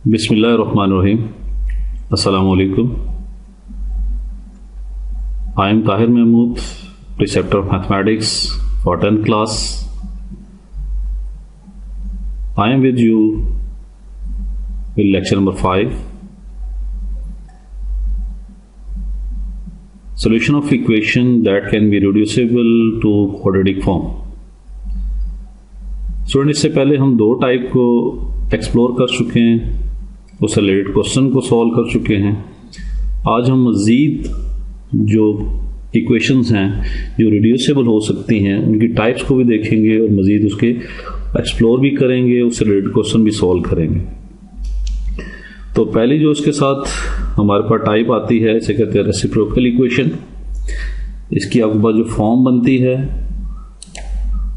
बिस्मिल्लाहिर्रहमानिर्रहीम। अस्सलाम वालेकुम। I am Tahir Mahmood, preceptor of mathematics for 10th class. I am with you in lecture number 5. Solution of equation that can be reducible to quadratic form. Student, इससे पहले हम दो type को explore कर चुके हैं, उस रिलेटेड क्वेश्चन को सॉल्व कर चुके हैं। आज हम मज़ीद जो इक्वेशंस हैं जो रिड्यूसिबल हो सकती हैं उनकी टाइप्स को भी देखेंगे और मज़ीद उसके एक्सप्लोर भी करेंगे, उससे रिलेटेड क्वेश्चन भी सॉल्व करेंगे। तो पहली जो इसके साथ हमारे पास टाइप आती है, इसे कहते हैं रेसिप्रोकल इक्वेशन। इसकी आपके पास जो फॉर्म बनती है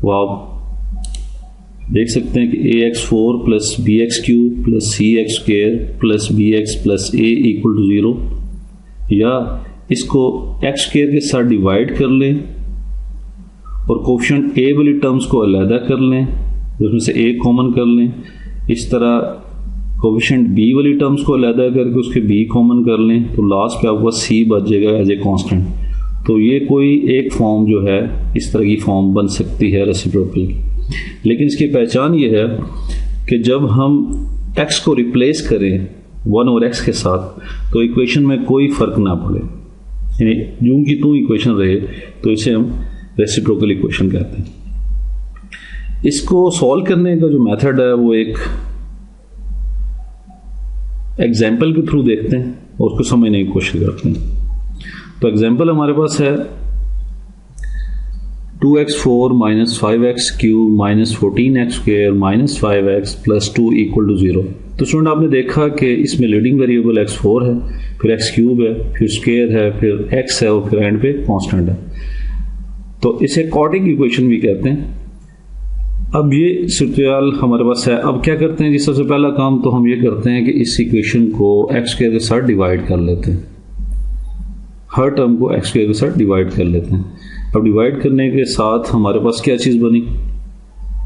वो आप देख सकते हैं कि ax4 plus b x cube plus c x square plus b x plus a equal to 0, या इसको एक्स स्क्वेयर के साथ डिवाइड कर लें और कोफिशिएंट ए वाली टर्म्स को अलहदा कर लें, उसमें से ए कॉमन कर लें। इस तरह कोफिशिएंट बी वाली टर्म्स को अलहदा करके उसके बी कॉमन कर लें, तो लास्ट पे आपको सी बच जाएगा एज ए कांस्टेंट। तो ये कोई एक फॉर्म जो है इस तरह की फॉर्म बन सकती है रेसिप्रोकल की। लेकिन इसकी पहचान ये है कि जब हम x को रिप्लेस करें 1 और x के साथ तो इक्वेशन में कोई फर्क ना पड़े, यानी यूं की तू इक्वेशन रहे, तो इसे हम रेसिप्रोकल इक्वेशन कहते हैं। इसको सॉल्व करने का जो मेथड है वो एक एग्जाम्पल के थ्रू देखते हैं और उसको समझने की कोशिश करते हैं। तो एग्जाम्पल हमारे पास है 2x4 minus 5x cube minus 14x square minus 5x plus 2 equal to 0। तो स्टूडेंट, आपने देखा कि इसमें लीडिंग वेरिएबल x4 है, फिर x क्यूब है, फिर स्क्वेयर है, फिर x है और फिर एंड पे कांस्टेंट है। तो इसे क्वाड्रेटिक इक्वेशन भी कहते हैं। अब ये सूत्रल हमारे पास है। अब क्या करते हैं जी, सबसे पहला काम तो हम ये करते हैं कि इस इक्वेशन को x स्क्वेयर के साथ डिवाइड कर लेते हैं। हर टर्म को x स्क्वेयर के साथ डिवाइड कर लेते हैं। अब डिवाइड करने के साथ हमारे पास क्या चीज़ बनी,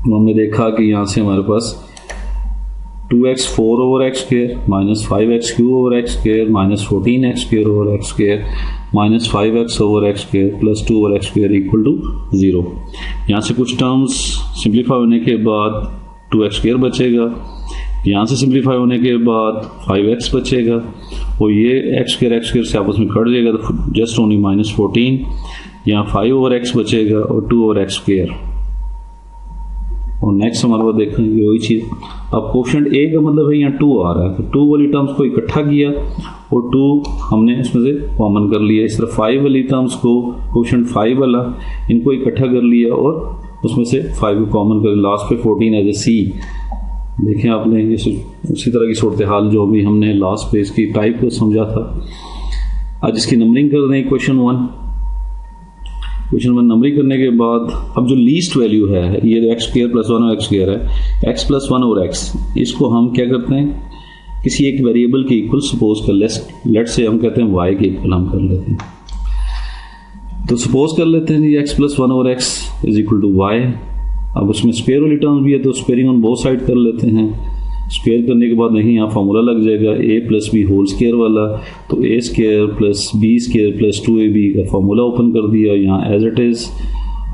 हमने देखा कि यहाँ से हमारे पास 2x4 over x square minus 5x cube over x square minus 14x square over x square minus 5x over x square plus 2 over x square equal to 0। यहाँ से कुछ टर्म्स सिंप्लीफाई होने के बाद 2x स्क्वेयर बचेगा, यहाँ से simplify होने के बाद 5x बचेगा और ये एक्स स्क्वेयर से आपस में कट जाएगा, तो जस्ट ओनली माइनस 14। यहाँ 5 ओवर एक्स बचेगा और 2 ओवर एक्स स्क्वेयर। और नेक्स्ट हमारे पास देखेंगे वही चीज़। अब कोफिशिएंट ए का मतलब है यहाँ 2 आ रहा है, तो 2 वाली टर्म्स को इकट्ठा किया और 2 हमने इसमें से कॉमन कर लिया। इस तरह 5 वाली टर्म्स को कोफिशिएंट 5 वाला इनको इकट्ठा कर लिया और उसमें से 5 को कॉमन कर, लास्ट पे 14 एज ए सी। देखें आपने उसी तरह की सूरत हाल जो भी हमने लास्ट पे इसकी टाइप को समझा था। आज इसकी नंबरिंग कर दें। क्वेश्चन 1 नंबरिंग करने के बाद अब जो लीस्ट वैल्यू है ये एक्स स्क्वेयर प्लस 1 और एक्स स्क्वेयर है, एक्स प्लस 1 और एक्स, इसको हम क्या करते हैं किसी एक वेरिएबल के इक्वल सपोज कर लेट से हम कहते हैं वाई के इक्वल हम कर लेते हैं। तो सपोज कर लेते हैं जी एक्स प्लस 1 और x is equal to y. अब उसमें स्क्वेयर वाली टर्म्स भी है तो स्क्वेयरिंग ऑन बोथ साइड कर लेते हैं। स्क्वेयर करने के बाद नहीं यहाँ फार्मूला लग जाएगा a plus b whole square वाला, तो a square plus b square plus 2ab का फार्मूला ओपन कर दिया यहाँ एज इट इज।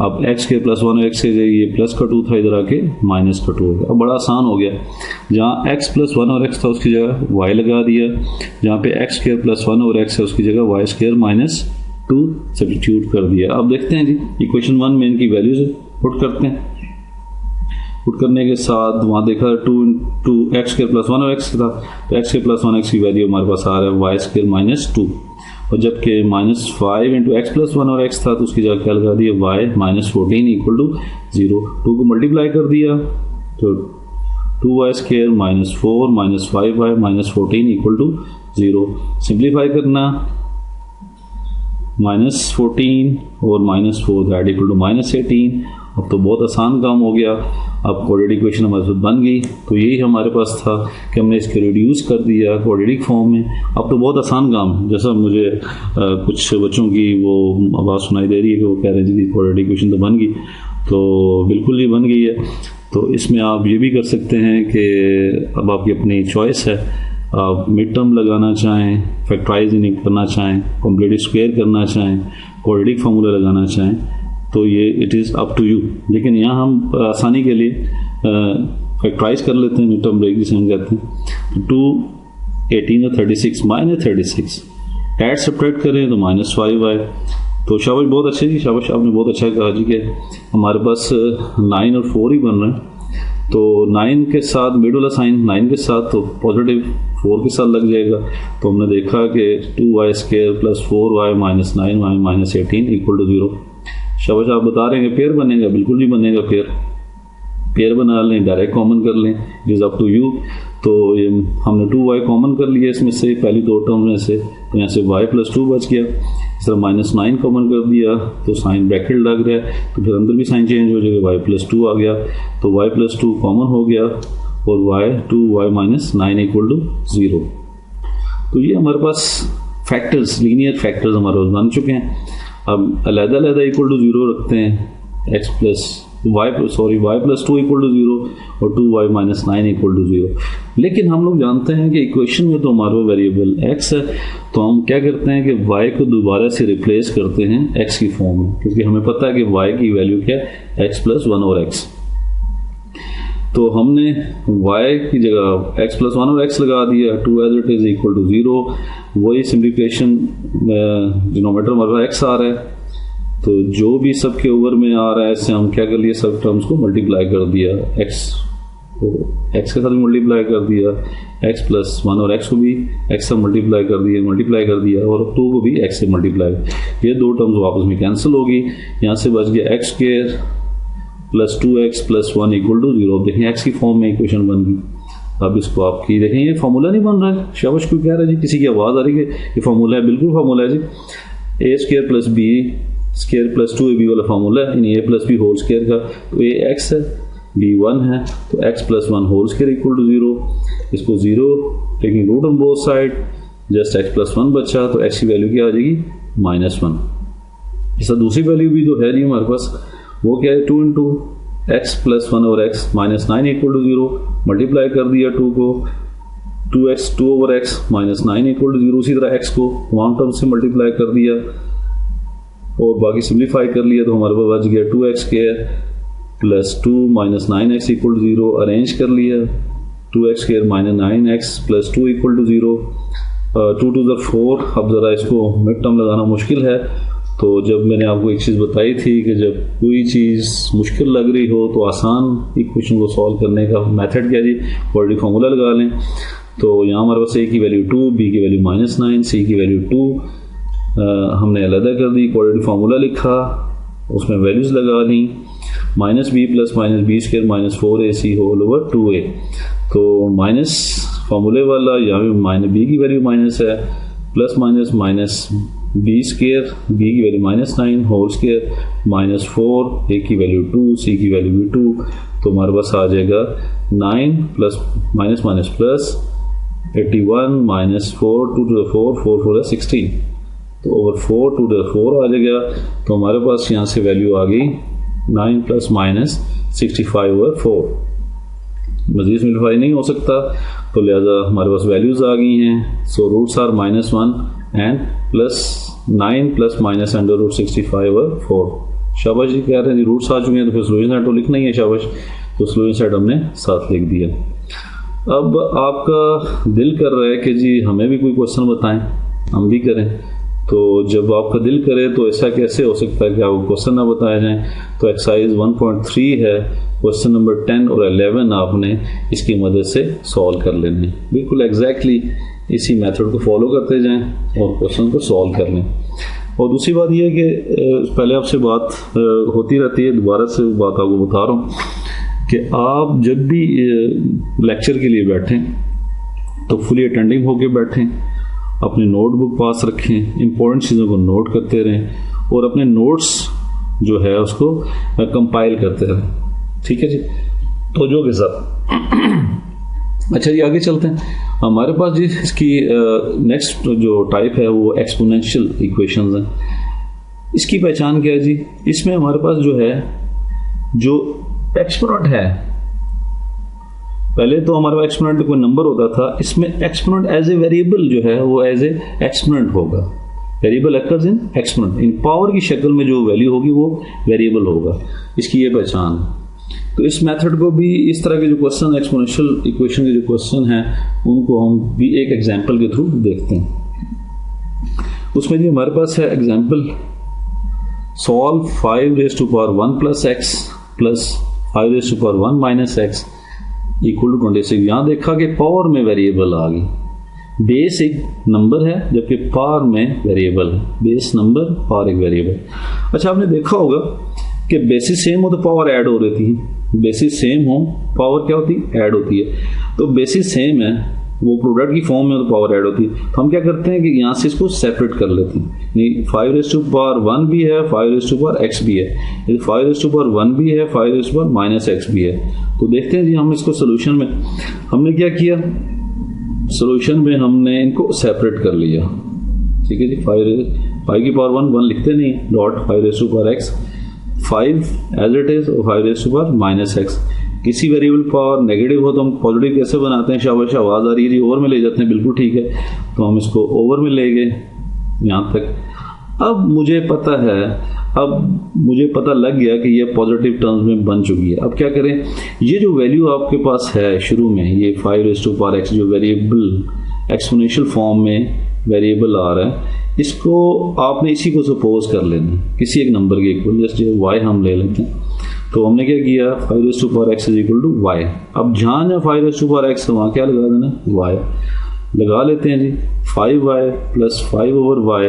अब एक्स स्क्वेयर प्लस 1 एक्स के ये प्लस का 2 था, इधर आके माइनस का 2 हो गया। अब बड़ा आसान हो गया, जहाँ एक्स प्लस 1 और एक्स था उसकी जगह वाई लगा दिया, जहाँ पे एक्स स्क्वेयर प्लस 1 और एक्स है उसकी जगह वाई स्क्वेयर माइनस 2 सब्स्टिट्यूट कर दिया। अब देखते हैं जी इक्वेशन 1 में इनकी वैल्यूज पुट करते हैं। पुट करने के साथ वहाँ देखा 2 एक्स स्क्वेयर प्लस 1 और एक्स था, तो एक्स स्क्वेयर प्लस 1 एक्स की वैल्यू हमारे पास आ रहा है वाई स्क्वेयर माइनस 2, और जबकि माइनस 5 इंटू एक्स प्लस 1 और एक्स था तो उसकी जगह क्या लगा दिया वाई माइनस 14 इक्वल टू 0। 2 को मल्टीप्लाई कर दिया तो 2y square minus 4 minus 5y minus 14 equal to 0। Simplify करना माइनस 14 और minus 4 that equal to minus 18। अब तो बहुत आसान काम हो गया। अब क्वाड्रेटिक इक्वेशन हमारे पास बन गई। तो यही हमारे पास था कि हमने इसके रिड्यूस कर दिया क्वाड्रेटिक फॉर्म में। अब तो बहुत आसान काम है। जैसा मुझे कुछ बच्चों की वो आवाज़ सुनाई दे रही है कि वो कह रहे हैं जी क्वाड्रेटिक इक्वेशन तो बन गई, तो बिल्कुल ही बन गई है। तो इसमें आप ये भी कर सकते हैं कि अब आपकी अपनी चॉइस है, आप मिड टर्म लगाना चाहें, फैक्टराइजिंग करना चाहें, कॉम्प्लेक्स स्क्वायर करना चाहें, क्वाड्रेटिक फार्मूला लगाना चाहें, तो ये it is up to you. लेकिन यहाँ हम आसानी के लिए फैक्टराइज कर लेते हैं, मिड टर्म ब्रेक जिसे हम कहते हैं। तो 2 18 और 36 -36 ऐड सब्ट्रैक्ट करें तो -5 आए। तो शाबाश, बहुत अच्छे जी, शाबाश, आपने बहुत अच्छा कहा जी कि हमारे पास 9 और 4 ही बन रहे हैं। तो 9 के साथ मिड वाला साइन 9 के साथ तो पॉजिटिव 4 के साथ लग जाएगा। तो हमने देखा कि 2y² + 4y - 9y - 18 = 0। शाबाश, आप बता रहे हैं पेयर बनेगा, बिल्कुल नहीं बनेगा पेयर बना लें, डायरेक्ट कॉमन कर लें, it is up to you. तो ये हमने 2y कॉमन कर लिया इसमें से, पहली दो टर्म में से, तो यहाँ से y + 2 बच गया। इस तरह -9 कॉमन कर दिया तो साइन ब्रैकेट लग रहा है, तो फिर अंदर भी साइन चेंज हो जाएगा, y + 2 आ गया, तो y + 2 कॉमन हो गया और 2y - 9 = 0। तो ये हमारे पास फैक्टर्स, लीनियर फैक्टर्स हमारे पास बन चुके हैं। अब अलग-अलग = 0 रखते हैं, y + 2 = 0 और 2y - 9 = 0। लेकिन हम लोग जानते हैं कि इक्वेशन में तो हमारा वेरिएबल x है, तो हम क्या करते हैं कि y को दोबारा से रिप्लेस करते हैं x की फॉर्म में, क्योंकि हमें पता है कि y की वैल्यू क्या है, x + 1 और x। तो हमने y की जगह x + 1 और x लगा दिया, 2 as it is = 0। वही सिम्प्लीफिकेशन, डिनोमिनेटर हमारा x आ रहा है, तो जो भी सब के ओवर में आ रहा है इससे हम क्या कर लिए, सब टर्म्स को मल्टीप्लाई कर दिया, x को x के साथ मल्टीप्लाई कर दिया, x + 1 और x को भी x से मल्टीप्लाई कर दिया और 2 को भी x से मल्टीप्लाई। ये दो टर्म्स वापस में कैंसिल होगी, यहाँ से बच गया x² + 2x + 1 = 0। देखें x की फॉर्म में इक्वेशन बन गई। अब इसको आपकी देखें, ये फार्मूला नहीं बन रहा है, शाबाश, कोई कह रहा है जी, किसी की आवाज़ आ रही है ये फार्मूला है, बिल्कुल फार्मूला है जी, a² + b² + 2ab वाला फार्मूला है, यानी a + b होल स्क्वायर का। तो a x है, b 1 है, तो x + 1 होल स्क्वायर = 0। इसको 0 taking root on both side, just x + 1 बचा, तो x की वैल्यू क्या आ जाएगी, -1। इसका दूसरी वैल्यू भी जो है जी हमारे पास, वो क्या है, 2 × x + 1 और x - 9 = 0। मल्टीप्लाई कर दिया 2 को, 2x 2/x - 9 = 0। उसी तरह x को वन टर्म से मल्टीप्लाई कर दिया और बाकी सिंप्लीफाई कर लिया, तो हमारे पास बच गया 2x² + 2 - 9x = 0। अरेंज कर लिया, 2x² - 9x + 2 = 0। 2 to the 4। अब ज़रा इसको मिड टर्म लगाना मुश्किल है, तो जब मैंने आपको एक चीज़ बताई थी कि जब कोई चीज़ मुश्किल लग रही हो तो आसान इक्वेशन को सॉल्व करने का मेथड क्या जी, क्वाड्रेटिक फार्मूला लगा लें। तो यहाँ हमारे पास a की वैल्यू 2, b की वैल्यू -9, c की वैल्यू 2 हमने अलग कर दी, क्वाड्रेटिक फार्मूला लिखा, उसमें वैल्यूज़ लगा ली, -b + -b² - 4ac whole / 2a। तो माइनस फार्मूले वाला यहाँ भी b की वैल्यू माइनस है, प्लस माइनस b², b की वैल्यू -9 होल स्क्वायर -4, a की वैल्यू 2, c की वैल्यू भी 2। तो हमारे पास आ जाएगा 9 plus minus minus plus 81 -4 2 to the 4 4 4 है 16, तो ओवर 4 2 to the 4 आ जाएगा। तो हमारे पास यहाँ से वैल्यू आ गई 9 + -65/4। मजीद सिम्प्लीफाई नहीं हो सकता, तो लिहाजा हमारे पास वैल्यूज़ आ गई हैं। So roots are -1 and +9 + -√65/4। शाबाश जी, कह रहे हैं जी रूट्स आ चुके हैं, तो फिर सोल्यूशन सेट तो लिखना ही है, शाबाश। तो सोल्यूशन सेट हमने साथ लिख दिया। अब आपका दिल कर रहा है कि जी हमें भी कोई क्वेश्चन बताएं, हम भी करें। तो जब आपका दिल करे तो ऐसा कैसे हो सकता है कि आपको क्वेश्चन ना बताया जाए। तो एक्सरसाइज 1.3 है, क्वेश्चन नंबर 10 और 11 आपने इसकी मदद से सॉल्व कर लेने, बिल्कुल एग्जैक्टली इसी मेथड को फॉलो करते जाएं और क्वेश्चन को सॉल्व कर लें। और दूसरी बात यह है कि पहले आपसे बात होती रहती है, दोबारा से बात आपको बता रहा हूँ कि आप जब भी लेक्चर के लिए बैठें तो फुली अटेंडिंग होकर बैठें, अपनी नोटबुक पास रखें, इंपॉर्टेंट चीज़ों को नोट करते रहें और अपने नोट्स जो है उसको कंपाइल करते रहें, ठीक है जी। तो जो के साथ अच्छा जी आगे चलते हैं। हमारे पास जी इसकी नेक्स्ट जो टाइप है वो एक्सपोनेंशियल इक्वेशंस हैं। इसकी पहचान क्या है जी, इसमें हमारे पास जो है जो एक्सपोनेंट है पहले तो हमारे पास एक्सपोनेंट कोई नंबर होता था, इसमें एक्सपोनेंट एज ए वेरिएबल जो है वो एज ए एक्सपोनेंट होगा। Variable occurs in exponent, in power की शक्ल में जो वैल्यू होगी वो वेरिएबल होगा, इसकी ये पहचान है। तो इस मेथड को भी, इस तरह के जो क्वेश्चन एक्सपोनेंशियल इक्वेशन के जो क्वेश्चन हैं उनको हम भी एक एग्जांपल के थ्रू देखते हैं। उसमें जी हमारे पास है example, solve 5⁻1 + x plus 5⁻1 - x equal to 26। यहाँ देखा कि पावर में वेरिएबल आ गई, बेस एक नंबर है जबकि पावर में वेरिएबल है, बेस नंबर पावर एक वेरिएबल। अच्छा, आपने देखा होगा कि बेसिस सेम हो तो पावर ऐड हो रही थी, बेसिस सेम हो पावर क्या होती है, ऐड होती है। तो बेसिस सेम है, वो प्रोडक्ट की फॉर्म में हो तो पावर ऐड होती है। तो हम क्या करते हैं कि यहाँ से इसको सेपरेट कर लेते हैं, नहीं 5⁻1 भी है, 5⁻x भी है, 5⁻1 भी है, 5⁻−x भी है। तो देखते हैं जी हम इसको सोल्यूशन में हमने क्या किया, सोल्यूशन में हमने इनको सेपरेट कर लिया। ठीक है जी, 5⁻1 लिखते नहीं, dot 5⁻x 5 as it is और 5⁻−x। किसी वेरिएबल पावर नेगेटिव हो तो हम पॉजिटिव कैसे बनाते हैं, शाबाश आवाज़ आ रही है जी, ओवर में ले जाते हैं, बिल्कुल ठीक है। तो हम इसको ओवर में ले गए यहाँ तक। अब मुझे पता है, अब मुझे पता लग गया कि ये पॉजिटिव टर्म्स में बन चुकी है। अब क्या करें, ये जो वैल्यू आपके पास है शुरू में, ये 5⁻x जो वेरिएबल एक्सपोनेंशियल फॉर्म में वेरिएबल आ रहा है, इसको आपने इसी को सपोज कर लेना किसी एक नंबर के इक्वल, जैसे y हम ले लेते हैं। तो हमने क्या किया, 5⁻x = y। अब जहाँ 5⁻x वहाँ क्या लगा देना, y लगा लेते हैं जी। 5y + 5/y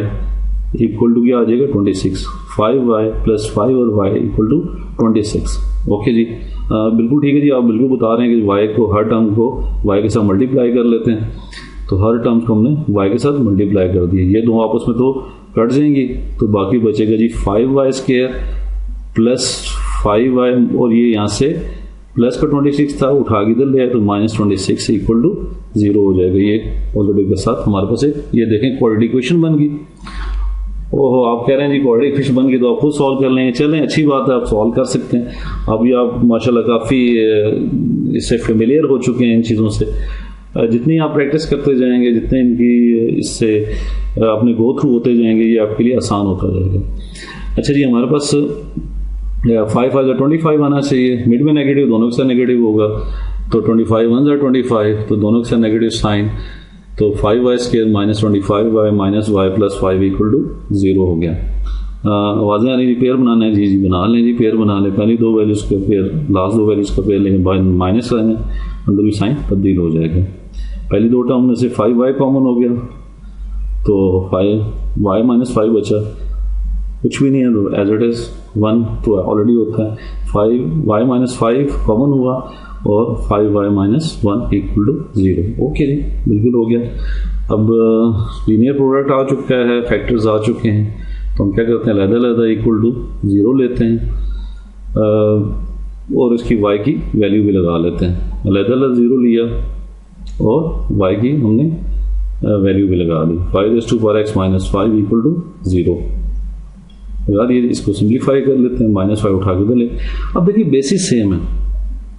इक्वल टू क्या आ जाएगा, 26। 5y + 5/y equal to 26। Okay जी, बिल्कुल ठीक है जी। आप बिल्कुल बता रहे हैं कि y को, हर टर्म को y के साथ मल्टीप्लाई कर लेते हैं। तो हर टर्म्स को हमने y के साथ मल्टीप्लाई कर दिए, ये दो आपस में तो कट जाएंगी, तो बाकी बचेगा जी 5y² + 5y, और ये यहाँ से प्लस का 26 था, उठा के इधर ले आए तो -26 इक्वल टू 0 हो जाएगा। ये पॉजिटिव के साथ हमारे पास एक, ये देखें क्वाड्रेटिक इक्वेशन बन गई। ओहो, आप कह रहे हैं जी क्वाड्रेटिक इक्वेशन बन गई तो आप खुद सॉल्व कर लेंगे, चलें अच्छी बात है, आप सॉल्व कर सकते हैं। अभी आप माशाल्लाह काफ़ी इससे फेमिलियर हो चुके हैं इन चीज़ों से। जितनी आप प्रैक्टिस करते जाएंगे, जितने इनकी इससे अपने गो थ्रू होते जाएंगे, ये आपके लिए आसान होता जाएगा। अच्छा जी, हमारे पास 5 × 25 आना चाहिए, मिड में नेगेटिव, दोनों के साथ नेगेटिव होगा, तो 25 × 1 = 25, तो दोनों के साथ नेगेटिव साइन, तो 5y² - 25y - y + 5 equal to 0 हो गया। आवाज़ें आ रही, पेयर बनाना है जी, बना लें जी, पेयर बना लें, पहली दो वैल्यूज़ का पेयर, लास्ट दो वैल्यूज़ का पेयर, लेकिन माइनस रहने अंदर भी साइन तब्दील हो जाएगा। पहली दो टर्म में से 5y कॉमन हो गया, तो 5y - 5 बचा, कुछ भी नहीं है तो एज इट इज़ 1 तो ऑलरेडी होता है। 5y - 5 कॉमन हुआ और 5y - 1 इक्वल टू 0। ओके जी, बिल्कुल हो गया। अब लीनियर प्रोडक्ट आ चुका है, फैक्टर्स आ चुके हैं, तो हम क्या करते हैं, लहदा इक्वल टू 0 लेते हैं और इसकी y की वैल्यू भी लगा लेते हैं। लहदा 0 लिया और y की हमने वैल्यू भी लगा दी, 5⁻x - 5 इक्वल टू 0 लगा दिए। इसको सिंप्लीफाई कर लेते हैं, -5 उठा के ले। अब देखिए बेसिस सेम है,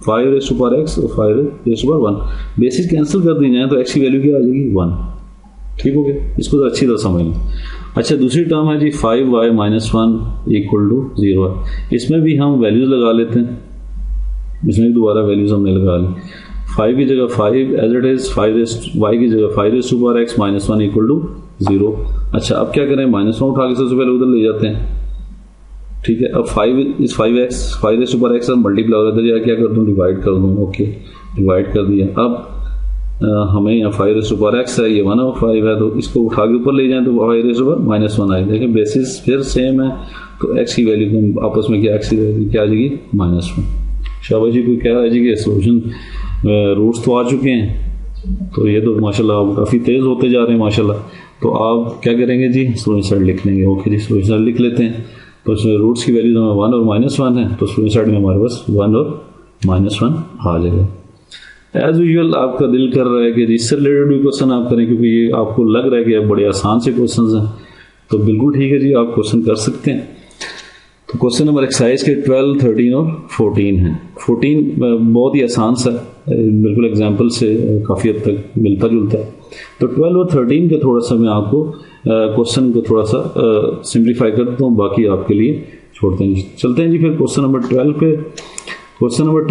5⁻x और 5⁻1, बेसिस कैंसिल कर दी जाए तो x की वैल्यू क्या आ जाएगी, 1। ठीक हो गया, इसको तो अच्छी तरह समझ लें। अच्छा, दूसरी टर्म है जी 5y - 1 इक्वल टू 0 है, इसमें भी हम वैल्यूज लगा लेते हैं, इसमें भी दोबारा वैल्यूज हमने लगा ली। 5 की जगह 5 एज इट इज, y की जगह 5⁻x - 1 इक्वल टू 0। अच्छा, अब क्या करें, -1 उठा के सबसे पहले उधर ले जाते हैं। ठीक है, अब 5⁻x मल्टीप्लाई हो जाता है, क्या कर दूँ, डिवाइड कर दूँ। ओके, डिवाइड कर दिया। अब हमें यहाँ 5⁻x है, ये 1/5 है, तो इसको उठा के ऊपर ले जाएं तो 5⁻1 आए। देखिए बेसिस फिर सेम है, तो x की वैल्यू आपस में क्या, x की वैल्यू क्या आ जाएगी, -1। शाबाश जी, कोई कह रहा है जी कि सोल्यूशन रूट्स तो आ चुके हैं, तो ये तो माशाल्लाह आप काफ़ी तेज़ होते जा रहे हैं माशाल्लाह। तो आप क्या करेंगे जी, सोल्यूशन साइड लिख लेंगे। ओके जी, सोल्यूशन साइड लिख लेते हैं। तो इसमें रूट्स की वैल्यू हमें 1 और -1 है, तो सोल्यूशन साइड में हमारे पास 1 और -1 आ जाएगा। एज यूजुअल आपका दिल कर रहा है कि इससे रिलेटेड भी क्वेश्चन आप करें, क्योंकि ये आपको लग रहा है कि बड़े आसान से क्वेश्चन हैं, तो बिल्कुल ठीक है जी, आप क्वेश्चन कर सकते हैं। तो क्वेश्चन नंबर एक्सरसाइज के 12, 13 और 14 हैं। 14 बहुत ही आसान सा, बिल्कुल एग्जाम्पल से काफ़ी हद तक मिलता जुलता है। तो 12 और 13 के थोड़ा सा मैं आपको क्वेश्चन को थोड़ा सा सिंप्लीफाई करता हूँ, बाकी आपके लिए छोड़ते हैं। चलते हैं जी फिर क्वेश्चन नंबर 12 पे। क्वेश्चन नंबर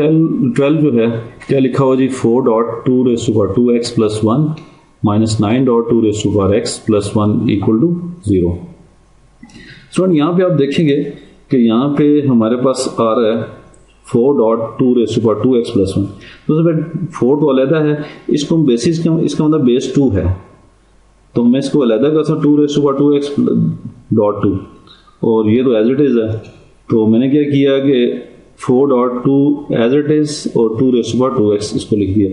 12 जो है क्या लिखा हुआ जी, 4.2 + 1 - 9.2 + 1 = 0। स्टूडेंट यहाँ पे आप देखेंगे कि यहाँ पे हमारे पास आ रहा है 4.2 + 1। तो सब 4 तो अलहदा है, इसको हम बेसिस इसका मतलब बेस 2 है, तो मैं इसको अलहदा कर सकता हूँ 2 × 2 और ये तो एज इट इज़ है। तो मैंने क्या किया कि 4.2 एज इट इज़ और 2 × इसको लिख दिया।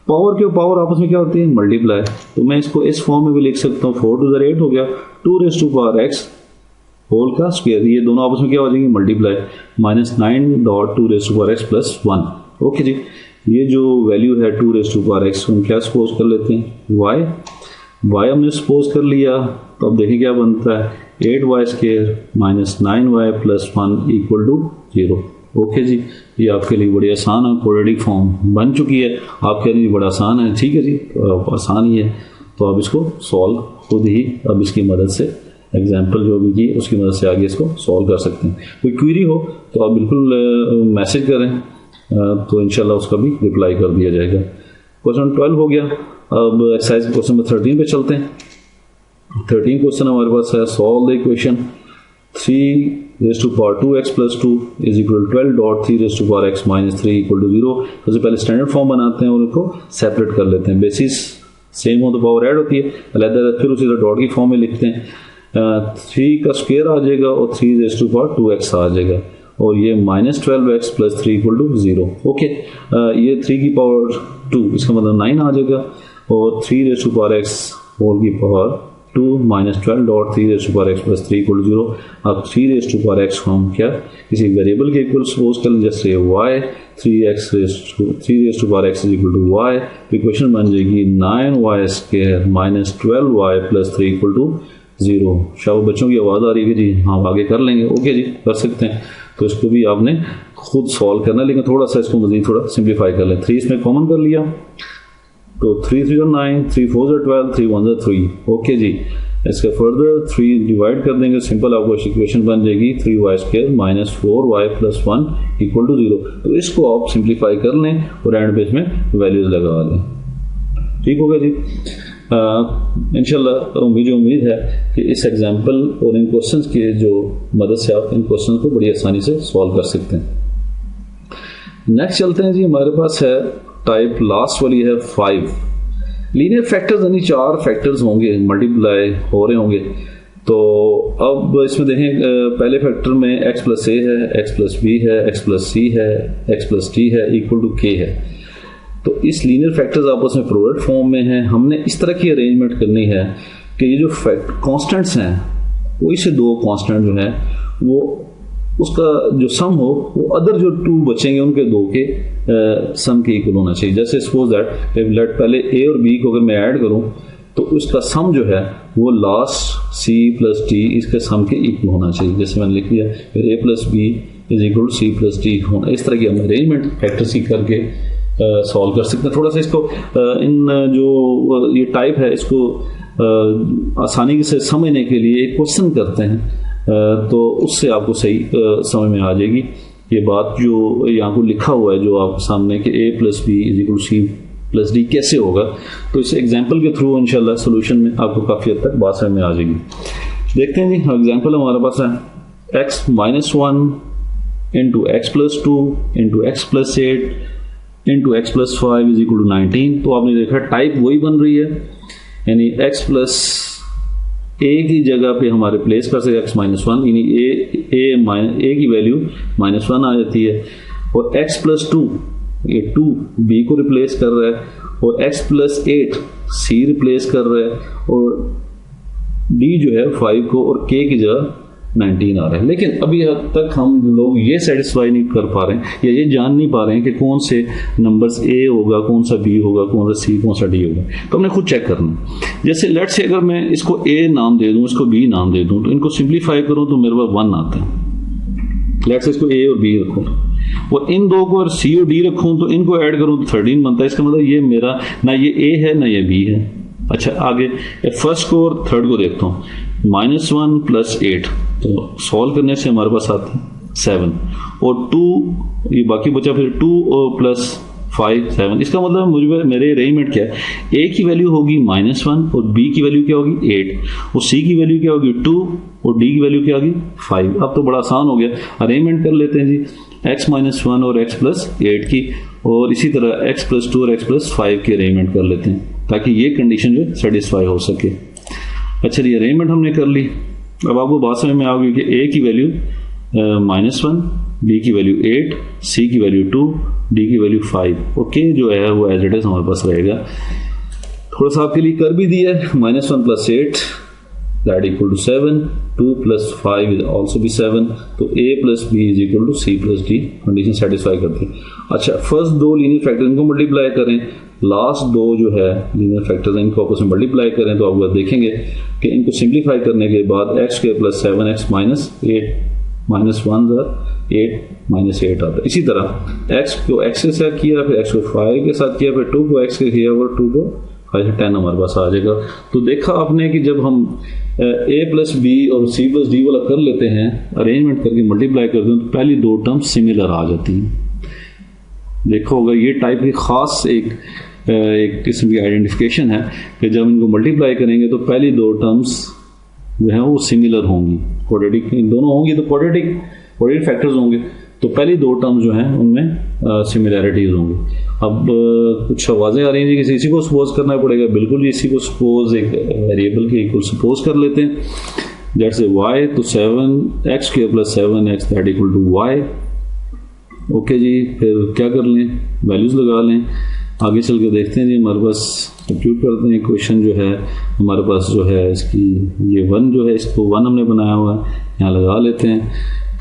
पावर के पावर आपस में क्या होती है, मल्टीप्लाई। तो मैं इसको इस फॉर्म में भी लिख सकता हूँ, 4 × 2 = 8 हो गया, 2 x होल का स्क्वायर, ये दोनों आपस में क्या हो जाएंगे, मल्टीप्लाई, -9.2 + 1। ओके जी, ये जो वैल्यू है 2 x हम क्या सपोज कर लेते हैं, y हमने सपोज कर लिया। तो अब देखिए क्या बनता है, 8y² - 9y + 1 = 0। ओके जी, ये आपके लिए बड़ी आसान है, क्वाड्रेटिक फॉर्म बन चुकी है। आप कह रहे हैं बड़ा आसान है, ठीक है जी, आसान ही है। तो आप इसको सॉल्व खुद ही अब इसकी मदद से, एग्जाम्पल जो भी की उसकी मदद से आगे इसको सॉल्व कर सकते हैं। कोई क्वेरी हो तो आप बिल्कुल मैसेज करें, तो इंशाल्लाह उसका भी रिप्लाई कर दिया जाएगा। क्वेश्चन 12 हो गया। अब एक्सरसाइज क्वेश्चन नंबर 13 पे चलते हैं। 13 क्वेश्चन हमारे पास है, solve the equation 3⁻²x + 2 = 12.3⁻x - 3 = 0। सबसे पहले स्टैंडर्ड फॉर्म बनाते हैं और उनको सेपरेट कर लेते हैं। बेसिस सेम हो तो पावर ऐड होती है, अलग फिर उसी तरह डॉट की फॉर्म में लिखते हैं। 3 का स्क्वायर आ जाएगा और 3⁻2x आ जाएगा, और ये -12x + 3 = 0। ओके, ये 3 की पावर 2, इसका मतलब 9 आ जाएगा, और 3⁻x होल की पावर 2 - 12.3⁻x + 3 = 0। अब 3⁻x को हम क्या किसी वेरिएबल के इक्वल सपोज कर लें, जैसे y, 3⁻x = y। इक्वेशन बन जाएगी 9y² - 12y + 3 = 0। शायद बच्चों की आवाज़ आ रही है जी, हाँ आगे कर लेंगे। ओके जी, कर सकते हैं। तो इसको भी आपने खुद सॉल्व करना है, लेकिन थोड़ा सा इसको मज़ीद थोड़ा सिंप्लीफाई कर लें। 3 इसमें कॉमन कर लिया, तो 3 3 = 9, 3 4 = 12, 3 1 = 3। ओके जी, इसका फर्दर 3 डिवाइड कर देंगे, सिंपल आपको इक्वेशन बन जाएगी 3y² - 4y + 1 = 0। तो इसको आप सिंप्लीफाई कर लें और एंड पे इसमें वैल्यूज लगा लें। ठीक हो गया जी। इंशाल्लाह उम्मीद है कि इस एग्जाम्पल और इन क्वेश्चंस की जो मदद से आप इन क्वेश्चंस को बड़ी आसानी से सॉल्व कर सकते हैं। नेक्स्ट चलते हैं जी, हमारे पास है टाइप लास्ट वाली है 5। लीनियर फैक्टर्स यानी 4 फैक्टर्स होंगे, मल्टीप्लाई हो रहे होंगे। तो अब इसमें देखें, पहले फैक्टर में x + a है, x + b है, x + c है, x + t है, = k है। तो इस लीनियर फैक्टर्स आपस में प्रोडक्ट फॉर्म में हैं। हमने इस तरह की अरेंजमेंट करनी है कि ये जो कांस्टेंट्स हैं, वो इससे 2 कांस्टेंट जो हैं वो उसका जो सम हो वो अदर जो 2 बचेंगे उनके 2 के सम के इक्वल होना चाहिए। जैसे सपोज दैट लेट पहले a और b को अगर मैं ऐड करूं तो उसका सम जो है वो लास्ट c + t इसके सम के इक्वल होना चाहिए। जैसे मैंने लिख दिया फिर a + b = c + t होना। इस तरह की हम अरेंजमेंट फैक्टर्स की करके सॉल्व कर सकते हैं। थोड़ा सा इसको इन जो ये टाइप है इसको आसानी से समझने के लिए एक क्वेश्चन करते हैं, तो उससे आपको सही समझ में आ जाएगी ये बात जो यहाँ को लिखा हुआ है जो आपके सामने कि a + b = c + d कैसे होगा। तो इस एग्जाम्पल के थ्रू इंशाल्लाह सोल्यूशन में आपको काफ़ी हद तक बात समझ में आ जाएगी। देखते हैं जी, एग्जाम्पल हमारे पास है x - 1 × x + 2 × x + 8 × x + 5 = 19। तो आपने देखा टाइप वही बन रही है, यानी x + a की जगह पे हमारे प्लेस कर सकते x - 1, यानी a की वैल्यू -1 आ जाती है, और x + 2 ये 2 b को रिप्लेस कर रहा है, और x + 8 c रिप्लेस कर रहा है, और d जो है 5 को और k की जगह 19 आ रहा है। लेकिन अभी हद तक हम लोग ये सेटिस्फाई नहीं कर पा रहे हैं या ये जान नहीं पा रहे हैं कि कौन से नंबर्स a होगा, कौन सा b होगा, कौन सा c, कौन सा d होगा। तो हमने खुद चेक करना। जैसे लेट्स से अगर मैं इसको a नाम दे दूं, इसको b नाम दे दूं, तो इनको सिंप्लीफाई करूं तो मेरे पास 1 आता है। लेट्स से इसको ए और बी रखूँ और इन दो को और सी और डी रखूँ तो इनको ऐड करूँ तो 13 बनता है। इसका मतलब ये मेरा ना ये ए है ना ये बी है। अच्छा आगे फर्स्ट को और थर्ड को देखता हूँ, -1 + 8 तो सॉल्व करने से हमारे पास आता है 7 और 2 ये बाकी बचा फिर 2 और +5 7। इसका मतलब मुझे मेरे अरेंजमेंट क्या है, ए की वैल्यू होगी -1 और बी की वैल्यू क्या होगी 8 और सी की वैल्यू क्या होगी 2 और डी की वैल्यू क्या होगी 5। अब तो बड़ा आसान हो गया, अरेंजमेंट कर लेते हैं जी x-1 और x + 8 की और इसी तरह x + 2 और x + 5 की अरेंजमेंट कर लेते हैं ताकि ये कंडीशन जो सेटिस्फाई हो सके। अच्छा जी अरेंजमेंट हमने कर ली। अब आपको बात समझ में आ गई कि ए की वैल्यू -1, बी की वैल्यू 8, सी की वैल्यू 2, डी की वैल्यू 5। ओके जो है वो एज इट इज हमारे पास रहेगा। थोड़ा सा आपके लिए कर भी दिया है, -1 + 8 that equal to 7, 2 + 5 will also be 7, तो a + b is equal to c + d condition satisfy करती है। अच्छा फर्स्ट दो लीनियर फैक्टर इनको मल्टीप्लाई करें, लास्ट दो जो है लीनियर फैक्टर्स इनको आपस में मल्टीप्लाई करें तो आप देखेंगे कि इनको सिंप्लीफाई करने के बाद x² + 7x - 8 -1 8 -8 आता है। इसी तरह x को x के साथ किया, फिर x को 5 के साथ किया, फिर 2 को x के किया और 2 को 5 से 10 हमारे पास आ जाएगा। तो देखा आपने कि जब हम a + b और c + d वाला कर लेते हैं, अरेंजमेंट करके मल्टीप्लाई करते हैं तो पहली दो टर्म सिमिलर आ जाती हैं। देखा होगा ये टाइप की खास एक किस्म की आइडेंटिफिकेशन है कि जब इनको मल्टीप्लाई करेंगे तो पहली दो टर्म्स जो है वो सिमिलर होंगी, क्वाड्रेटिक इन दोनों होंगी तो क्वाड्रेटिक फैक्टर्स होंगे, तो पहली दो टर्म्स जो हैं उनमें सिमिलैरिटीज होंगी। अब कुछ आवाज़ें आ रही हैं जी, इसी को सपोज करना पड़ेगा। बिल्कुल जी, इसी को सपोज एक वेरिएबल के इक्वल सपोज कर लेते हैं, जैसे y तो 7x² + 7x that equal to y। Okay जी, फिर क्या कर लें, वैल्यूज लगा लें, आगे चल के देखते हैं जी। हमारे पास सब्स्टिट्यूट करते हैं, क्वेश्चन जो है हमारे पास जो है इसकी ये 1 जो है इसको 1 हमने बनाया हुआ है, यहाँ लगा लेते हैं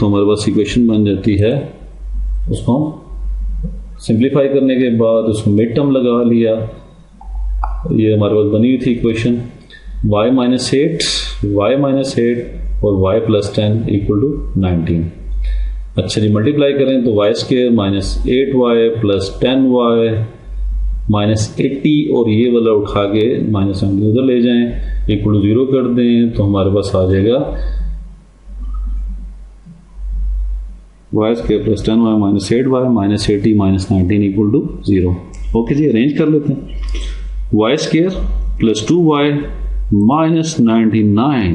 तो हमारे पास इक्वेशन बन जाती है। उसको सिंप्लीफाई करने के बाद उसको मिड टर्म लगा लिया, ये हमारे पास बनी हुई थी इक्वेशन y - 8 और y + 10 = 19। अच्छा जी मल्टीप्लाई करें तो y² - 8y + 10y -80 और ये वाला उठा के -19 उधर ले जाएं = 0 कर दें तो हमारे पास आ जाएगा y² + 10y - 8y -80 -19 = 0। ओके जी अरेंज कर लेते हैं, y² + 2y - 99।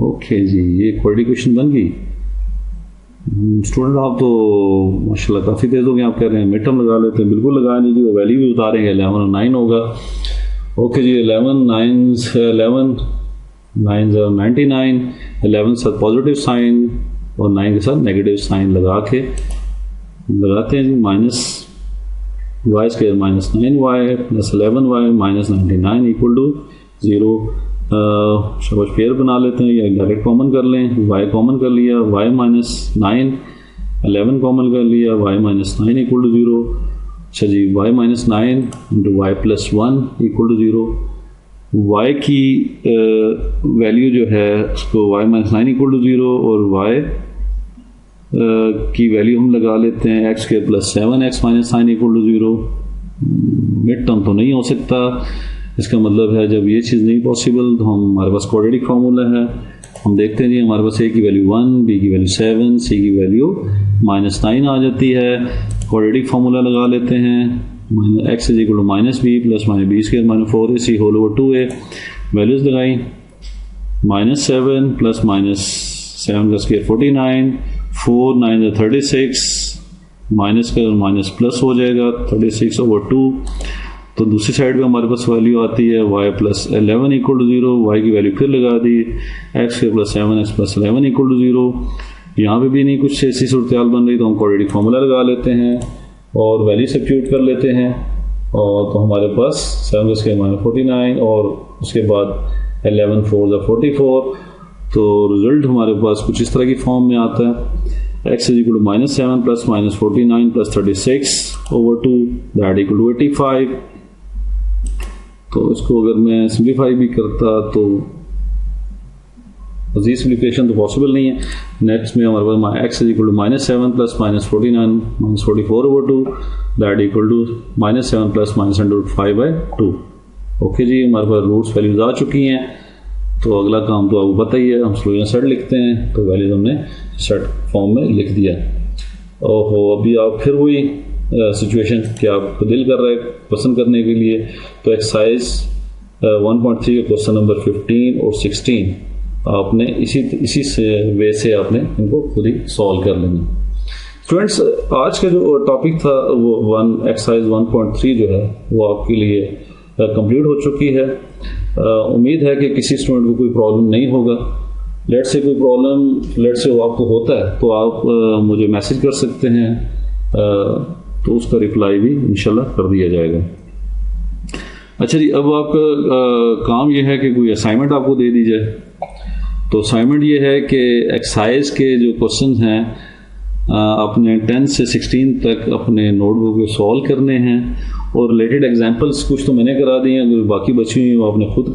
ओके जी ये क्वाड्रेटिक इक्वेशन बन गई। स्टूडेंट आप तो माशाल्लाह काफ़ी तेज़ हो गए, आप कह रहे हैं मिड टर्म लगा लेते हैं, बिल्कुल लगा लीजिए, वो वैल्यू भी उतारेंगे 11 और 9 होगा। ओके जी 11 9s 99, 11 साथ पॉजिटिव साइन और 9 के साथ नेगेटिव साइन लगाते हैं जी, -y² - 9y + 11y - 99 = 0। शाबाश पेयर बना लेते हैं या डायरेक्ट कॉमन कर लें, y कॉमन कर लिया, y - 9 11 कॉमन कर लिया, y - 9 = 0। अच्छा जी y - 9 × y + 1 = 0। y की वैल्यू जो है उसको y - 9 = 0 और y की वैल्यू हम लगा लेते हैं x² + 7x - 9 = 0। मिड टर्म तो नहीं हो सकता, इसका मतलब है जब ये चीज़ नहीं पॉसिबल तो हमारे पास क्वाड्रेटिक फार्मूला है। हम देखते हैं जी हमारे पास a की वैल्यू 1, b की वैल्यू 7, c की वैल्यू -9 आ जाती है। क्वाड्रेटिक फार्मूला लगा लेते हैं, x = -b + -b² - 4ac whole over 2a। Values लगाई, -7 + -7 + 49, 4 9 36, माइनस का माइनस प्लस हो जाएगा 36/2। तो दूसरी साइड पे हमारे पास वैल्यू आती है y + 11 = 0। y की वैल्यू फिर लगा दी, x² + 7x + 11 = 0। यहाँ पे भी नहीं कुछ ऐसी सूरत बन रही तो हम क्वाड्रेटिक फार्मूला लगा लेते हैं और वैल्यू सब्स्टिट्यूट कर लेते हैं और तो हमारे पास 7 - 49 और उसके बाद 11 4 = 44। तो रिजल्ट हमारे पास कुछ इस तरह की फॉर्म में आता है, x = -7 + -49 + 36/2 दैट = 85। तो इसको अगर मैं सिंप्लीफाई भी करता तो मज़ीद सिम्प्लिफिकेशन तो पॉसिबल नहीं है। नेक्स्ट में हमारे पास x is equal to -7 plus -49 -44/2 that equal to -7 plus -105/2। Okay जी, हमारे पास रूट्स वैल्यूज आ चुकी हैं। तो अगला काम तो आपको पता ही है, हम सोल्यूशन सेट लिखते हैं। तो वैल्यूज हमने सेट फॉर्म में लिख दिया। ओहो, अभी आप फिर वही सिचुएशन कि आपको दिल कर रहा है क्वेश्चन करने के लिए, तो एक्सरसाइज 1.3 के क्वेश्चन नंबर 15 और 16 आपने इसी से वे से आपने इनको खुद ही सॉल्व कर लेना। स्टूडेंट्स, आज का जो टॉपिक था वो एक्सरसाइज 1.3 जो है वो आपके लिए कंप्लीट हो चुकी है। उम्मीद है कि किसी स्टूडेंट को कोई प्रॉब्लम नहीं होगा। लेट से कोई प्रॉब्लम आपको होता है तो आप मुझे मैसेज कर सकते हैं, तो उसका रिप्लाई भी इंशाल्लाह कर दिया जाएगा। अच्छा जी, अब आपका काम यह है कि कोई असाइनमेंट आपको दे दी जाए। तो असाइनमेंट ये है कि एक्सरसाइज के जो क्वेश्चन हैं अपने 10 से 16 तक अपने नोटबुक में सॉल्व करने हैं, और रिलेटेड एग्जांपल्स कुछ तो मैंने करा दिए हैं, बाकी बची हुई वो आपने खुद